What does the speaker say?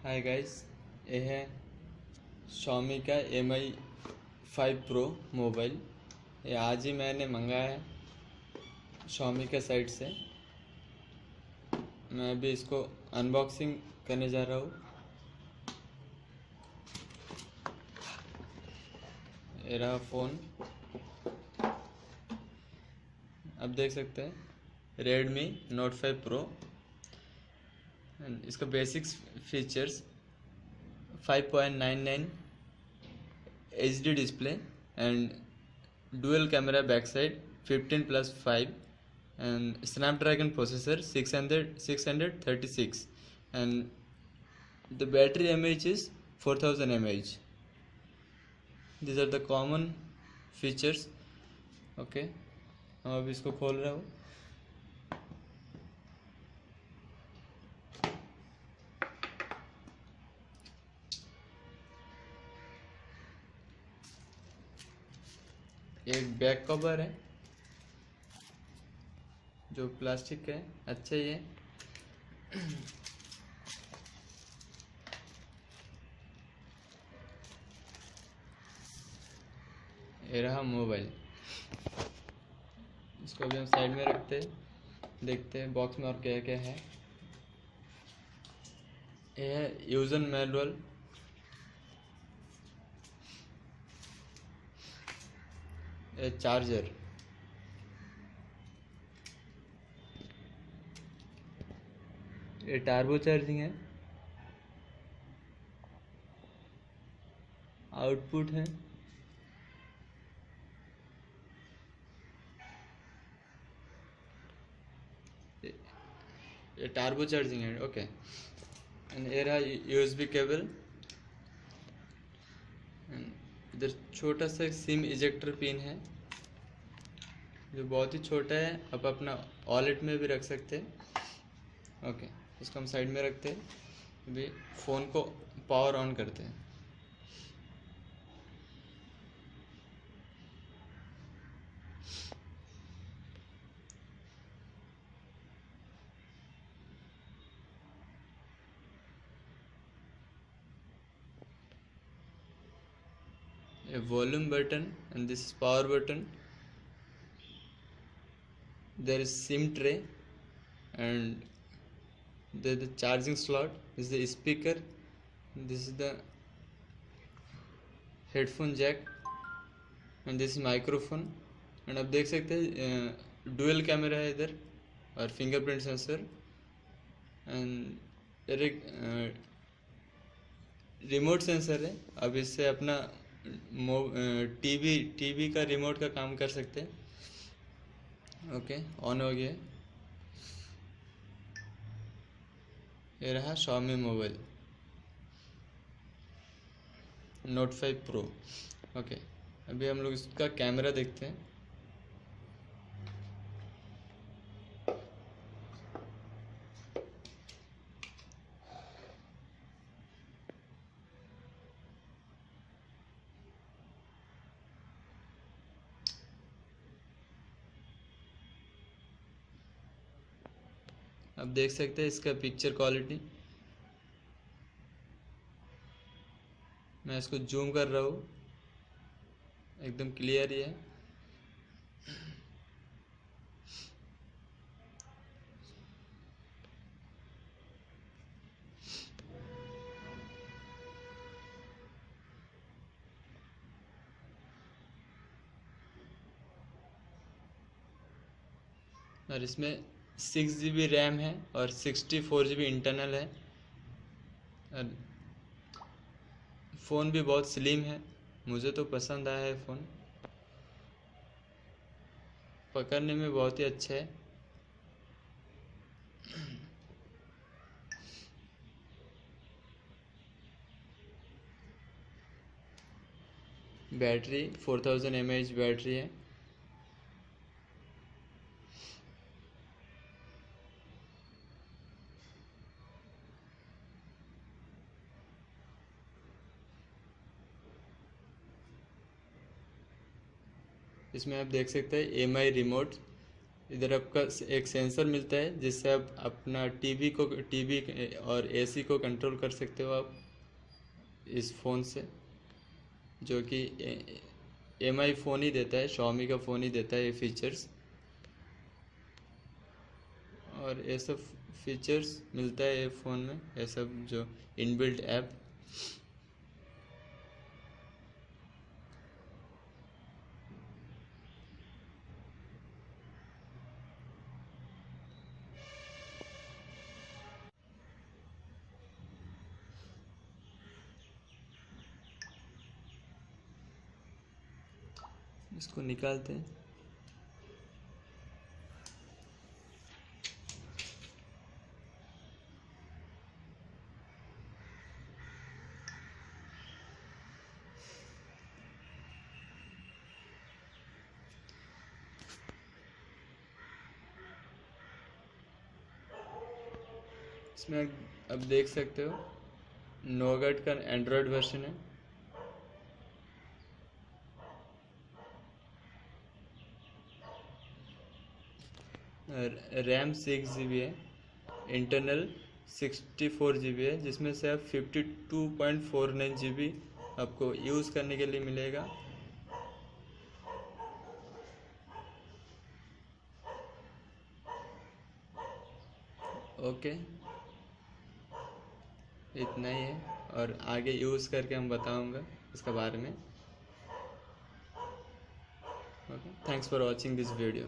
Hi guys, ये है Xiaomi का Mi 5 Pro मोबाइल। ये आज ही मैंने मंगाया है Xiaomi के साइट से। मैं अभी इसको अनबॉक्सिंग करने जा रहा हूँ। ये रहा फ़ोन, अब देख सकते हैं Redmi Note 5 Pro। इसका basics features 5.99 HD display and dual camera backside 15+5 and Snapdragon processor 636 and the battery mAh is 4000 mAh. These are the common features. Okay, हम अब इसको खोल रहा हूँ। एक बैक कवर है जो प्लास्टिक का है, अच्छा ही है। ये रहा मोबाइल। इसको अभी हम साइड में रखते हैं, देखते हैं बॉक्स में और क्या क्या है। ये है यूजर मैनुअल, चार्जर, ये टर्बो चार्जिंग है, आउटपुट है, ये टर्बो चार्जिंग है। ओके, एंड ये रहा USB केबल। इधर छोटा सा सिम इजेक्टर पिन है जो बहुत ही छोटा है, आप अपना वॉलेट में भी रख सकते हैं। ओके, इसको हम साइड में रखते हैं। अभी फ़ोन को पावर ऑन करते हैं। A volume button and this is power button. There is SIM tray and there is the charging slot. This is the speaker. This is the headphone jack and this is microphone. And आप देख सकते हैं dual camera है इधर और fingerprint sensor and एक remote sensor है। अब इससे अपना टीवी का रिमोट का काम कर सकते हैं। ओके, ऑन हो गया। ये रहा Xiaomi mobile Note 5 Pro। Okay, अभी हम लोग इसका कैमरा देखते हैं। आप देख सकते हैं इसका पिक्चर क्वालिटी। मैं इसको जूम कर रहा हूँ, एकदम क्लियर ही है। और इसमें 6 GB रैम है और 64 GB इंटरनल है। और फ़ोन भी बहुत स्लिम है, मुझे तो पसंद आया है फ़ोन, पकड़ने में बहुत ही अच्छा है। बैटरी 4000 mAh बैटरी है। इसमें आप देख सकते हैं MI रिमोट, इधर आपका एक सेंसर मिलता है जिससे आप अपना टीवी और एसी को कंट्रोल कर सकते हो आप इस फ़ोन से, जो कि एमआई फ़ोन ही देता है, Xiaomi का फ़ोन ही देता है ये फीचर्स। और ये सब फीचर्स मिलता है ये फ़ोन में, ये सब जो इनबिल्ट ऐप। इसको निकालते हैं। इसमें अब देख सकते हो नोगट का एंड्रॉयड वर्जन है। रैम 6 GB है, इंटरनल 64 GB है, जिसमें से आप 52.49 GB आपको यूज़ करने के लिए मिलेगा। ओके, इतना ही है, और आगे यूज़ करके हम बताऊंगा इसके बारे में। Okay, thanks for watching this video.